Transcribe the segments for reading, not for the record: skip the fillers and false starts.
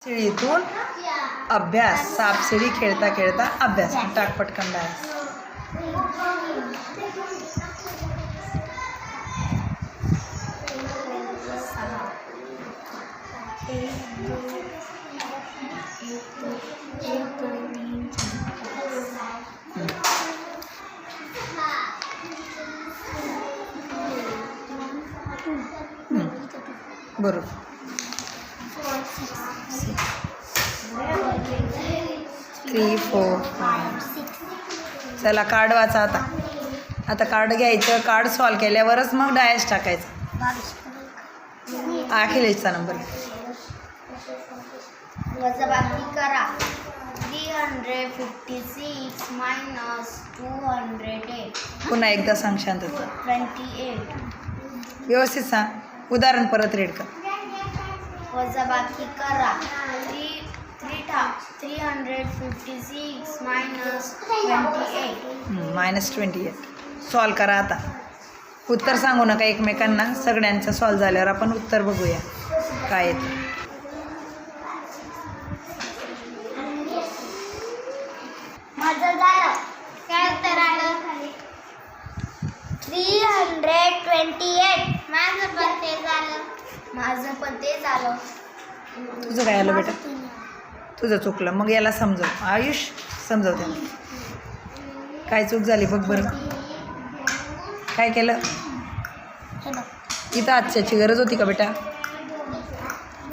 शिळीतून अभ्यास. सापशिडी खेळता खेळता अभ्यास. टाक पटकन डायस. बरोबर. 3 4 5. चला कार्ड वाचा आता. आता कार्ड घ्यायचं. कार्ड सॉल्व केल्यावरच मग डायस टाकायचं. अखिलेशचा नंबर. वजाबाकी करा. 356 मायनस 208. पुन्हा एकदा सांग शांतता. 28. व्यवस्थित सांग. उदाहरण परत रीड कर. वजाबाकी करा. 356 मायनस 28. -28. सॉल्व करा आता. उत्तर सांगू नका एकमेकांना. सगळ्यांचं सॉल्व झाल्यावर आपण उत्तर बघूया काय येतं. माझं झालं. काय उत्तर आलं? 328. माझं पण ते झालं. माझं पण ते झालं. तुझं काय आलं बेटा? तुझं चुकलं. मग याला समजव. आयुष समजव त्याला. काय चूक झाली बघ बरं. काय केलं? हे बघ. इथं आजच्याची गरज होती का बेटा?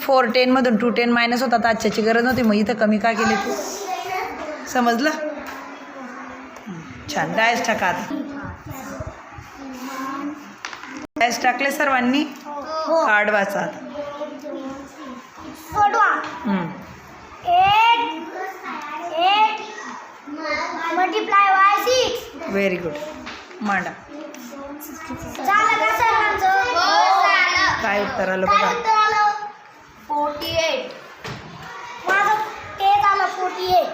410 मधून 210 मायनस होता तर आजच्याची गरज नव्हती. मग इथं कमी का केली तू? समजलं? छान. डायस टाका आता. डायस टाकले सर्वांनी? कार्ड वाचा आता. सोडवा. 8 मल्टिप्लाय बाय 6. Very good. मांडा. झालं का सर्वांचं? हो झालं. काय उत्तर आलं काय बघा. उत्तर आलं? 48. माझं ते झालं 48.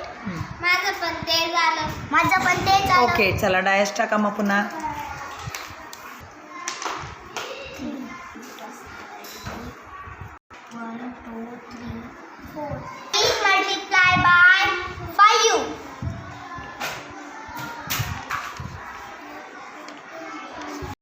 माझं पण ते झालं. माझं पण ते झालं. ओके चला डायस टाका मग पुन्हा. One, two, three, 4.